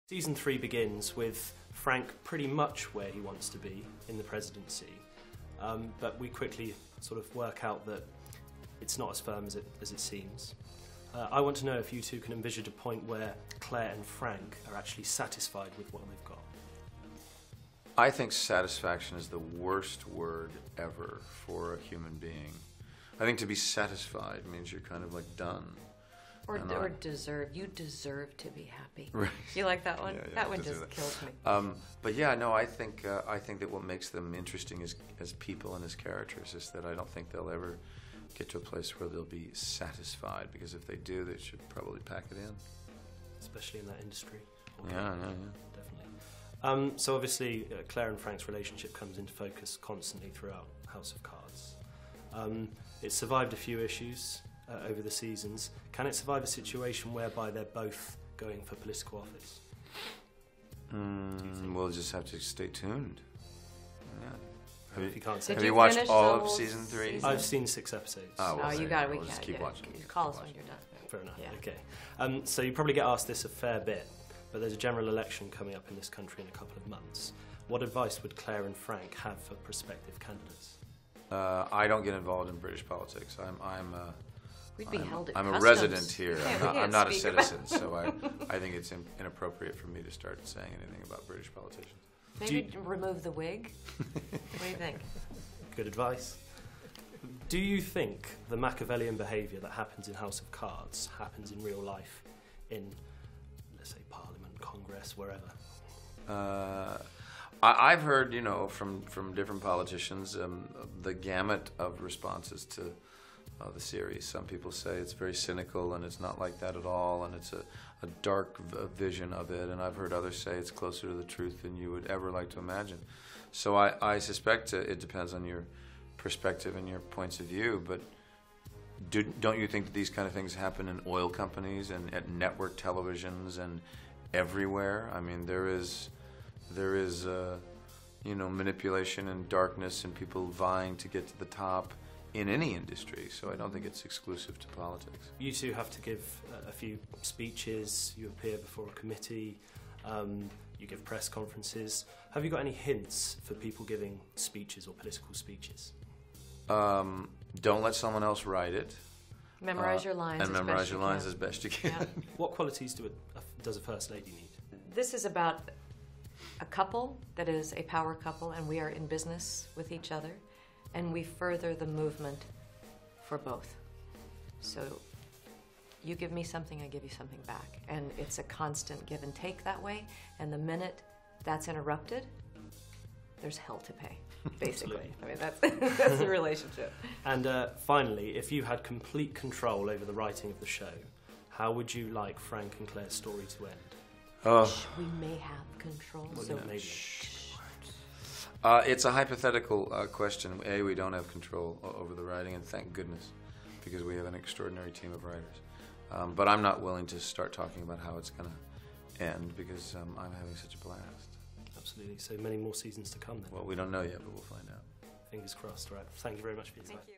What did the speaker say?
Season 3 begins with Frank pretty much where he wants to be in the presidency, but we quickly sort of work out that it's not as firm as it seems. I want to know if you two can envisage a point where Claire and Frank are actually satisfied with what they've got. I think satisfaction is the worst word ever for a human being. I think to be satisfied means you're kind of like done. Or deserve. You deserve to be happy. Right. You like that one? Yeah, that one just kills me. But yeah, no, I think that what makes them interesting as people and as characters is that I don't think they'll ever get to a place where they'll be satisfied, because if they do, they should probably pack it in. Especially in that industry. Yeah. Definitely. So obviously Claire and Frank's relationship comes into focus constantly throughout House of Cards. It's survived a few issues over the seasons. Can it survive a situation whereby they're both going for political office? We'll just have to stay tuned. Yeah. Have you watched all of season 3? I've seen 6 episodes. Oh, you got it. We will just keep watching. You call us when you're done. Fair enough. Yeah. Okay. So you probably get asked this a fair bit, but there's a general election coming up in this country in a couple of months. What advice would Claire and Frank have for prospective candidates? I don't get involved in British politics. We'd be held at I'm a customs. resident here. Yeah, I'm not a citizen, so I think it's inappropriate for me to start saying anything about British politicians. Maybe remove the wig. What do you think? Good advice. Do you think the Machiavellian behaviour that happens in House of Cards happens in real life in, let's say, Parliament, Congress, wherever? I've heard, from different politicians, the gamut of responses to the series. Some people say it's very cynical and it's not like that at all, and it's a dark vision of it, and I've heard others say it's closer to the truth than you would ever like to imagine. So I suspect it depends on your perspective and your points of view, but don't you think that these kind of things happen in oil companies and at network televisions and everywhere? I mean, there is manipulation and darkness and people vying to get to the top in any industry, so I don't think it's exclusive to politics. You two have to give a few speeches, you appear before a committee, you give press conferences. Have you got any hints for people giving speeches or political speeches? Don't let someone else write it. Memorize your lines. And memorize your lines as best you can. Yeah. What qualities does a First Lady need? This is about a couple that is a power couple, and we are in business with each other, and we further the movement for both. So you give me something, I give you something back, and it's a constant give and take that way, and the minute that's interrupted, there's hell to pay, basically. I mean, that's the relationship. And finally, if you had complete control over the writing of the show, how would you like Frank and Claire's story to end? We may have control. Well, so maybe. It's a hypothetical question. We don't have control over the writing, and thank goodness, because we have an extraordinary team of writers. But I'm not willing to start talking about how it's going to end, because I'm having such a blast. Absolutely. So many more seasons to come then. Well, we don't know yet, but we'll find out. Fingers crossed. All right. Thank you very much for your time. Thank you.